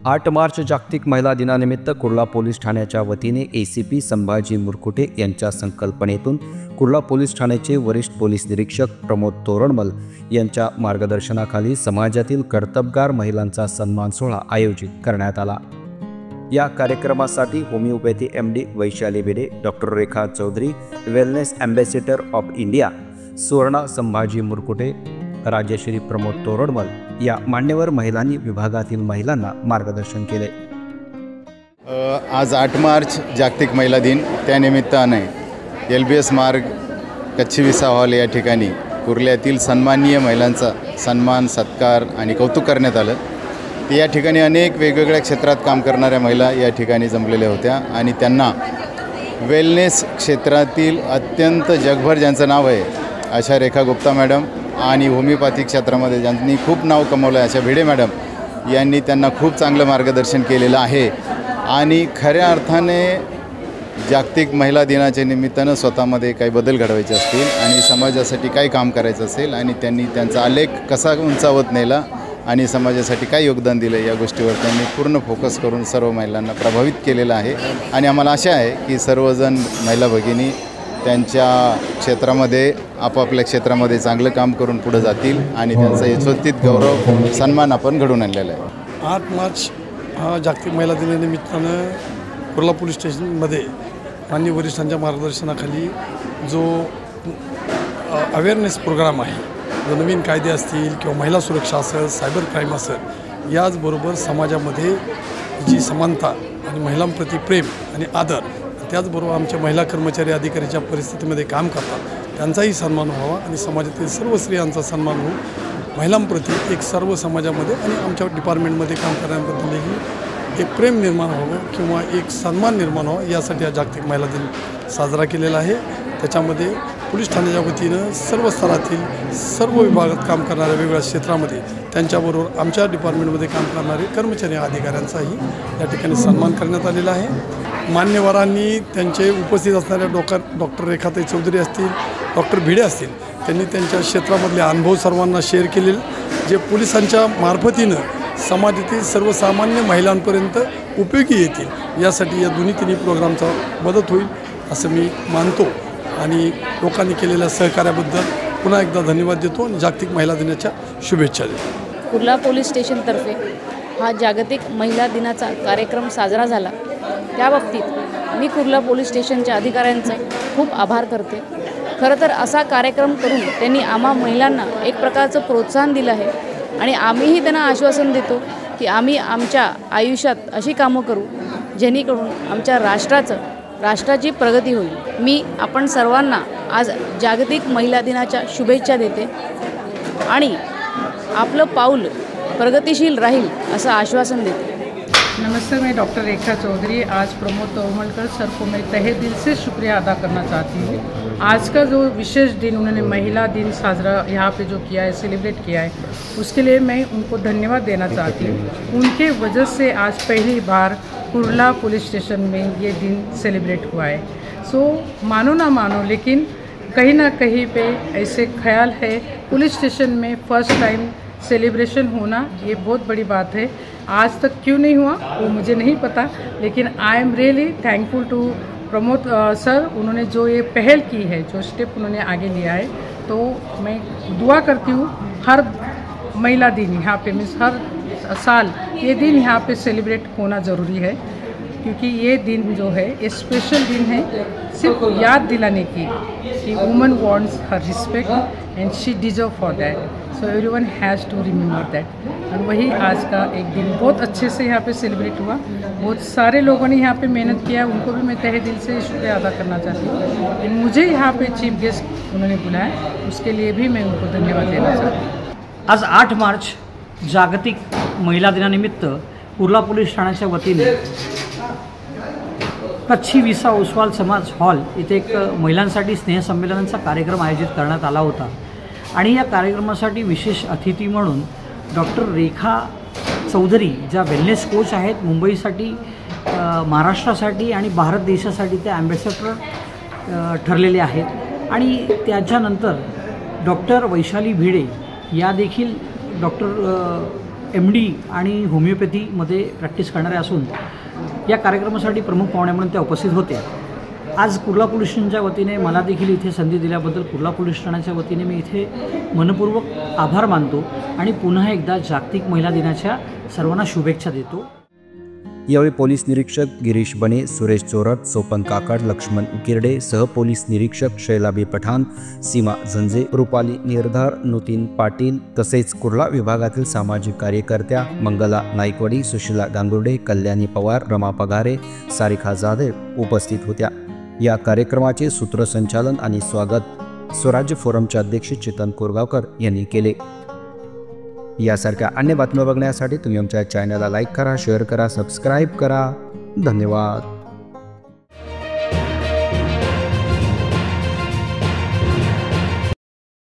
8 मार्च जागतिक महिला दिनानिमित्त कुर्ला पोलीस ठाण्याच्या वतीने ACP संभाजी मुरकुटे यांच्या संकल्पनेतून कुर्ला पोलीस ठाण्याचे वरिष्ठ पोलीस निरीक्षक प्रमोद तोरणमल यांच्या मार्गदर्शनाखाली समाजातील कर्तबगार महिलांचा सन्मान सोहळा आयोजित करण्यात आला। या कार्यक्रमासाठी homeopathy MD Vaishali Bhide, doctor Rekha Chaudhari, wellness ambassador of India Suvarna Sambhaji Murkute, Rajashree Pramod Toranmal या मान्यवर महिलांनी विभागातील महिलांना मार्गदर्शन केले। आज 8 मार्च जागतिक महिला दिन, त्यानिमित्ताने LBS मार्ग कच्ची विसा हॉल या ठिकाणी कुर्ल्यातील सन्माननीय महिलांचा सन्मान, सत्कार आणि कौतुक करण्यात आलं। ते या ठिकाणी अनेक वेगवेगळ्या क्षेत्रात काम करणाऱ्या महिला या ठिकाणी जमलेल्या होत्या आणि त्यांना वेलनेस क्षेत्रातील अत्यंत जगभर ज्यांचं नाव आहे अशा रेखा गुप्ता मॅडम आणि होमिओपॅथिक क्षेत्रामध्ये ज्यांनी खूप नाव कमवलं आहे अशा भिडे मॅडम यांनी त्यांना खूप चांगलं मार्गदर्शन केलेलं आहे आणि खऱ्या अर्थाने जागतिक महिला दिनाच्या निमित्तानं स्वतःमध्ये काही बदल घडवायचे असतील आणि समाजासाठी काय काम करायचं असेल आणि त्यांनी त्यांचा आलेख कसा उंचावत नेला आणि समाजासाठी काय योगदान दिलं या गोष्टीवर त्यांनी पूर्ण फोकस करून सर्व महिलांना प्रभावित केलेलं आहे आणि आम्हाला आशा आहे की सर्वजण महिला भगिनी त्यांच्या क्षेत्रामध्ये आपापल्या क्षेत्रामध्ये चांगलं काम करून पुढे जातील आणि त्यांचा यशोचित गौरव सन्मान आपण घडवून आणलेला आहे। 8 मार्च हा जागतिक महिला दिनानिमित्तानं कुर्ला पोलीस स्टेशनमध्ये माननीय वरिष्ठांच्या मार्गदर्शनाखाली जो अवेअरनेस प्रोग्राम आहे, जो नवीन कायदे असतील किंवा महिला सुरक्षा असेल, सायबर क्राईम असेल, याचबरोबर समाजामध्ये जी समानता आणि महिलांप्रती प्रेम आणि आदर, त्याचबरोबर आमच्या महिला कर्मचारी अधिकाऱ्याच्या परिस्थितीमध्ये काम करतात त्यांचाही सन्मान व्हावा आणि समाजातील सर्व स्त्रियांचा सन्मान होऊन महिलांप्रती एक सर्व समाजामध्ये आणि आमच्या डिपार्टमेंटमध्ये काम करण्याबद्दलही एक प्रेम निर्माण व्हावं किंवा एक सन्मान निर्माण व्हावा यासाठी हा जागतिक महिला दिन साजरा केलेला आहे। त्याच्यामध्ये पोलीस ठाण्याच्या वतीनं सर्व स्तरातील सर्व विभागात काम करणाऱ्या वेगवेगळ्या क्षेत्रामध्ये त्यांच्याबरोबर आमच्या डिपार्टमेंटमध्ये काम करणारे कर्मचारी अधिकाऱ्यांचाही या ठिकाणी सन्मान करण्यात आलेला आहे। मान्यवरांनी त्यांचे उपस्थित असणाऱ्या डॉक्टर रेखाताई चौधरी असतील, डॉक्टर भिडे असतील, त्यांनी त्यांच्या क्षेत्रामधले अनुभव सर्वांना शेअर केले, जे पोलिसांच्या मार्फतीनं समाजातील सर्वसामान्य महिलांपर्यंत उपयोगी येतील यासाठी या तिन्ही प्रोग्रामचा मदत होईल असं मी मानतो आणि लोकांनी केलेल्या सहकार्याबद्दल पुन्हा एकदा धन्यवाद देतो आणि जागतिक महिला दिनाच्या शुभेच्छा देतो। कुर्ला पोलीस स्टेशनतर्फे हा जागतिक महिला दिनाचा कार्यक्रम साजरा झाला, त्या बाबतीत मी कुर्ला पोलीस स्टेशनच्या अधिकाऱ्यांचे खूप आभार करते। खरं तर असा कार्यक्रम करून त्यांनी आम्हा महिलांना एक प्रकारचं प्रोत्साहन दिलं आहे आणि आम्हीही त्यांना आश्वासन देतो की आम्ही आमच्या आयुष्यात अशी कामं करू जेणेकरून आमच्या राष्ट्राची प्रगती होईल। मी आपण सर्वांना आज जागतिक महिला दिनाच्या शुभेच्छा देते आणि आपलं पाऊल प्रगतिशील राहील असं आश्वासन देते। नमस्ते, मैं डॉक्टर रेखा चौधरी आज प्रमोद तोरमलकर सर को मैं तहे दिल से शुक्रिया अदा करना चाहती हूँ। आज का जो विशेष दिन उन्होंने महिला दिन साजरा यहाँ पे जो किया है, सेलिब्रेट किया है, उसके लिए मैं उनको धन्यवाद देना चाहती हूँ। उनके वजह से आज पहली बार कुर्ला पुलिस स्टेशन में ये दिन सेलिब्रेट हुआ है। सो मानो ना मानो लेकिन कहीं ना कहीं पे ऐसे ख्याल है पुलिस स्टेशन में फर्स्ट टाइम सेलिब्रेशन होना ये बहुत बड़ी बात है। आज तक क्यों नहीं हुआ वो मुझे नहीं पता, लेकिन I am really thankful to Pramod sir. उन्होंने जो ये पहल की है, जो स्टेप उन्होंने आगे लिया है, तो मैं दुआ करती हूँ हर महिला दिन यहाँ पे मीन्स हर साल ये दिन यहाँ पे सेलिब्रेट होना ज़रूरी है, क्योंकि ये दिन जो है ये स्पेशल दिन है सिर्फ याद दिलाने की कि woman wants her respect and she deserve for that, so everyone has to remember that. और वही आज का एक दिन बहुत अच्छे से यहाँ पे सेलिब्रेट हुआ। बहुत सारे लोगों ने यहाँ पे मेहनत किया, उनको भी मैं तहे दिल से शुक्रिया अदा करना चाहती हूँ। मुझे यहाँ पे चीफ गेस्ट उन्होंने बुलाया, उसके लिए भी मैं उनको धन्यवाद देना चाहती हूँ। आज 8 मार्च जागतिक महिला दिनानिमित्त कुर्ला पोलीस ठाण्याच्या वतीने कच्ची विसा ओसवाल समाज हॉल इथे एक महिलांसाठी स्नेहसंमेलनाचा कार्यक्रम आयोजित करण्यात आला होता आणि या कार्यक्रमासाठी विशेष अतिथी म्हणून डॉक्टर रेखा चौधरी ज्या वेलनेस कोच आहेत, मुंबईसाठी, महाराष्ट्रासाठी आणि भारत देशासाठी त्या ॲम्बॅसेडर ठरलेले आहेत आणि त्याच्यानंतर डॉक्टर वैशाली भिडे या देखील डॉक्टर MD आणि होमिओपॅथीमध्ये प्रॅक्टिस करणाऱ्या असून या कार्यक्रमासाठी प्रमुख पाहुणे म्हणून त्या उपस्थित होत्या. आज कुर्ला पोलीस स्टेशनच्या वतीने मला देखील इथे संधी दिल्याबद्दल कुर्ला पोलीस ठाण्याच्या वतीने मी इथे मनपूर्वक आभार मानतो आणि पुन्हा एकदा जागतिक महिला दिनाच्या सर्वांना शुभेच्छा देतो. यावेळी पोलीस निरीक्षक गिरीश बने, सुरेश चोरट, सोपन काकड, लक्ष्मण उकिरडे, सहपोलीस निरीक्षक शैलाबी पठाण, सीमा झंजे, रुपाली निर्धार, नितीन पाटील तसेच कुर्ला विभागातील सामाजिक कार्यकर्त्या मंगला नाईकवाडी, सुशीला गांगुर्डे, कल्याणी पवार, रमा पगारे, सारिका जाधव उपस्थित होत्या. या कार्यक्रमाचे सूत्रसंचालन आणि स्वागत स्वराज्य फोरमचे अध्यक्ष चेतन कोरगावकर यांनी केले. यासारख्या अन्य बातम्या बघण्यासाठी तुम्ही आमच्या चॅनलला लाईक करा, शेअर करा, सबस्क्राईब करा. धन्यवाद.